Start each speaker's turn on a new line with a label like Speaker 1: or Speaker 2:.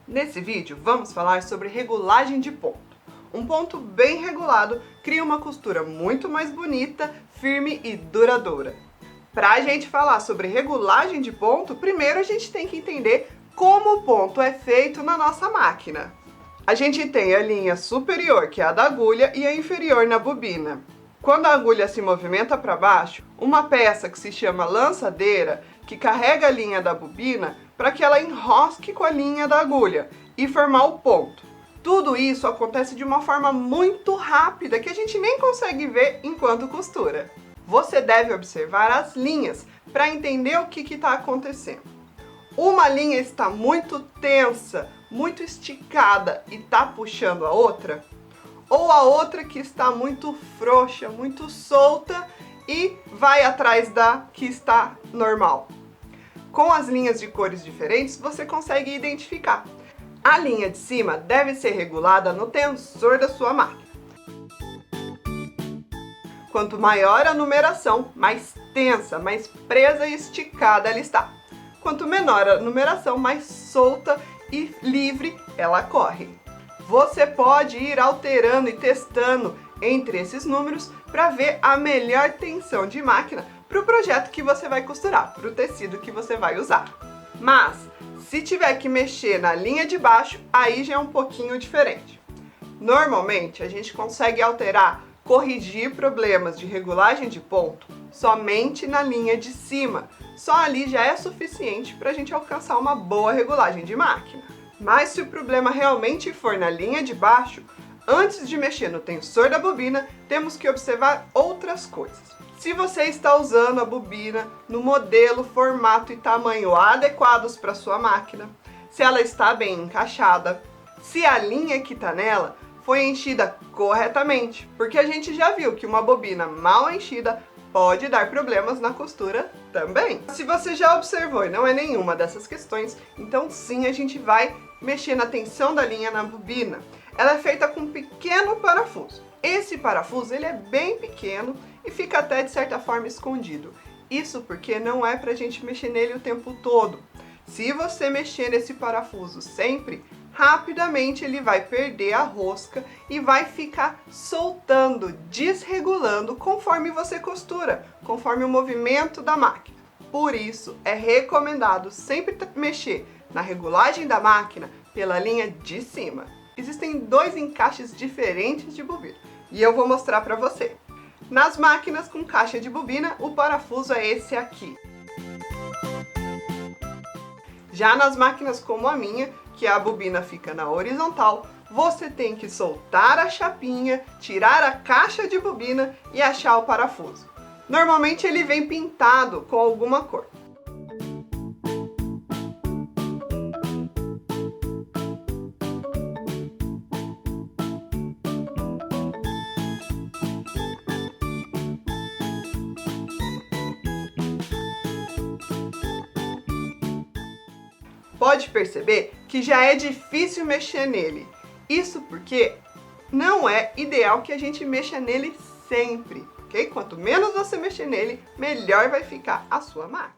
Speaker 1: Nesse vídeo vamos falar sobre regulagem de ponto. Um ponto bem regulado cria uma costura muito mais bonita, firme e duradoura. Para a gente falar sobre regulagem de ponto, primeiro a gente tem que entender como o ponto é feito na nossa máquina. A gente tem a linha superior, que é a da agulha, e a inferior na bobina. Quando a agulha se movimenta para baixo, uma peça que se chama lançadeira, que carrega a linha da bobina para que ela enrosque com a linha da agulha e formar o ponto. Tudo isso acontece de uma forma muito rápida que a gente nem consegue ver enquanto costura. Você deve observar as linhas para entender o que está acontecendo. Uma linha está muito tensa, muito esticada e está puxando a outra, ou a outra que está muito frouxa, muito solta e vai atrás da que está normal. Com as linhas de cores diferentes, você consegue identificar. A linha de cima deve ser regulada no tensor da sua máquina. Quanto maior a numeração, mais tensa, mais presa e esticada ela está. Quanto menor a numeração, mais solta e livre ela corre. Você pode ir alterando e testando entre esses números para ver a melhor tensão de máquina para o projeto que você vai costurar, para o tecido que você vai usar. Mas, se tiver que mexer na linha de baixo, aí já é um pouquinho diferente. Normalmente, a gente consegue alterar, corrigir problemas de regulagem de ponto somente na linha de cima. Só ali já é suficiente para a gente alcançar uma boa regulagem de máquina. Mas se o problema realmente for na linha de baixo, antes de mexer no tensor da bobina, temos que observar outras coisas. Se você está usando a bobina no modelo, formato e tamanho adequados para sua máquina, se ela está bem encaixada, se a linha que está nela foi enchida corretamente, porque a gente já viu que uma bobina mal enchida pode dar problemas na costura também. Se você já observou e não é nenhuma dessas questões, então sim, a gente vai mexer na tensão da linha na bobina. Ela é feita com um pequeno parafuso. Esse parafuso ele é bem pequeno e fica até de certa forma escondido. Isso porque não é pra gente mexer nele o tempo todo. Se você mexer nesse parafuso sempre, rapidamente ele vai perder a rosca e vai ficar soltando, desregulando conforme você costura, conforme o movimento da máquina. Por isso, é recomendado sempre mexer na regulagem da máquina pela linha de cima. Existem dois encaixes diferentes de bobina e eu vou mostrar para você. Nas máquinas com caixa de bobina, o parafuso é esse aqui. Já nas máquinas como a minha, que a bobina fica na horizontal, você tem que soltar a chapinha, tirar a caixa de bobina e achar o parafuso. Normalmente ele vem pintado com alguma cor. Pode perceber que já é difícil mexer nele. Isso porque não é ideal que a gente mexa nele sempre, ok? Quanto menos você mexer nele, melhor vai ficar a sua máquina.